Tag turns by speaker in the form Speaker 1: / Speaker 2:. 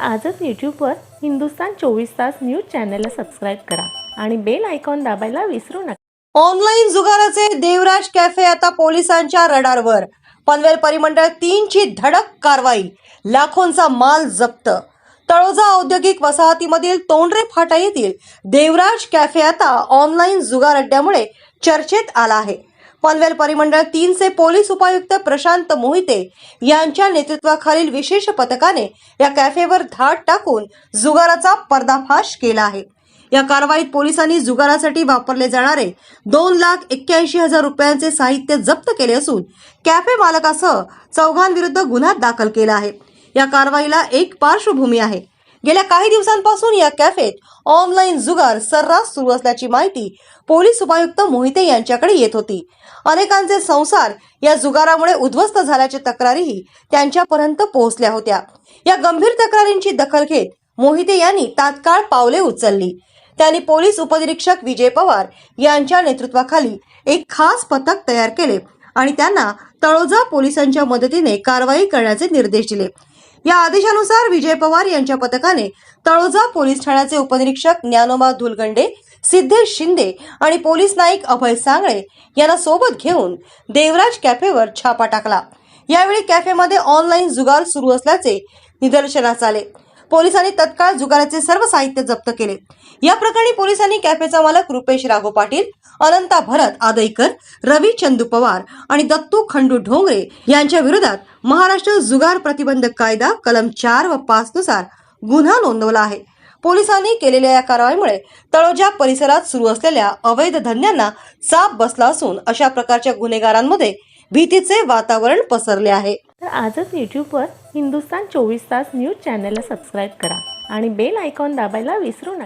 Speaker 1: आजच यूट्यूबवर हिंदुस्तान 24 तास न्यूज चॅनलला सबस्क्राईब करा आणि बेल आयकॉन दाबायला विसरू नका।
Speaker 2: ऑनलाईन जुगाराचे देवराज कॅफे आता पोलिसांच्या रडारवर। पनवेल परिमंडळ 3 ची धडक कारवाई, लाखोंचा माल जप्त। तळोजा औद्योगिक वसाहतीमधील तोंडरे फाटा येथील देवराज कॅफे आता ऑनलाईन जुगार अड्ड्यामुळे चर्चेत आला आहे। पनवेल परिमंडळ 3 चे पोलीस उपायुक्त प्रशांत मोहिते यांच्या नेतृत्वाखालील विशेष पथकाने या कॅफेवर धाड टाकून जुगाराचा पर्दाफाश केला आहे। या कारवाईत पोलिसांनी जुगारासाठी वापरले जाणारे 2,81,000 रुपयांचे साहित्य जप्त केले असून कॅफे मालकासह चौघांविरुद्ध गुन्हा दाखल केला आहे। या कारवाईला एक पार्श्वभूमी आहे। गेल्या काही दिवसांपासून या कॅफेत ऑनलाईन जुगार सर्रास सुरू असल्याची माहिती पोलीस उपायुक्त मोहिते यांच्याकडे येत होती। अनेकांचे संसार या जुगारामुळे उद्ध्वस्त झाल्याच्या तक्रारीही त्यांच्यापर्यंत पोहोचल्या होत्या। या गंभीर तक्रारींची दखल घेत मोहिते यांनी तात्काळ पावले उचलली। त्यांनी पोलीस उपनिरीक्षक विजय पवार यांच्या नेतृत्वाखाली एक खास पथक तयार केले आणि त्यांना तळोजा पोलिसांच्या मदतीने कारवाई करण्याचे निर्देश दिले। या आदेशानुसार विजय पवार यांच्या पथकाने तळोजा पोलीस ठाण्याचे उपनिरीक्षक ज्ञानोबा धुलगंडे, सिद्धेश शिंदे आणि पोलीस नाईक अभय सांगळे यांना सोबत घेऊन देवराज कॅफेवर छापा टाकला। यावेळी कॅफेमध्ये ऑनलाईन जुगार सुरू असल्याचे निदर्शनास आले। पोलिसांनी तत्काळ जुगाराचे सर्व साहित्य जप्त केले। या प्रकरणी पोलिसांनी कॅफेचा मालक रुपेश राघव पाटील, अनंता भरत आदईकर, रवी चंदू पवार आणि दत्तू खंडू ढोंगरे यांच्या विरोधात महाराष्ट्र जुगार प्रतिबंधक कायदा कलम 4 व 5 नुसार गुन्हा नोंदवला आहे। पोलिसांनी केलेल्या या कारवाईमुळे तळोजा परिसरात सुरू असलेल्या अवैध धंद्यांना चाप बसला असून अशा प्रकारच्या गुन्हेगारांमध्ये भीतीचे वातावरण पसरले आहे।
Speaker 1: तर आजच यूट्यूबवर हिंदुस्तान 24 तास न्यूज चॅनलला सबस्क्राईब करा आणि बेल आयकॉन दाबायला विसरू नका।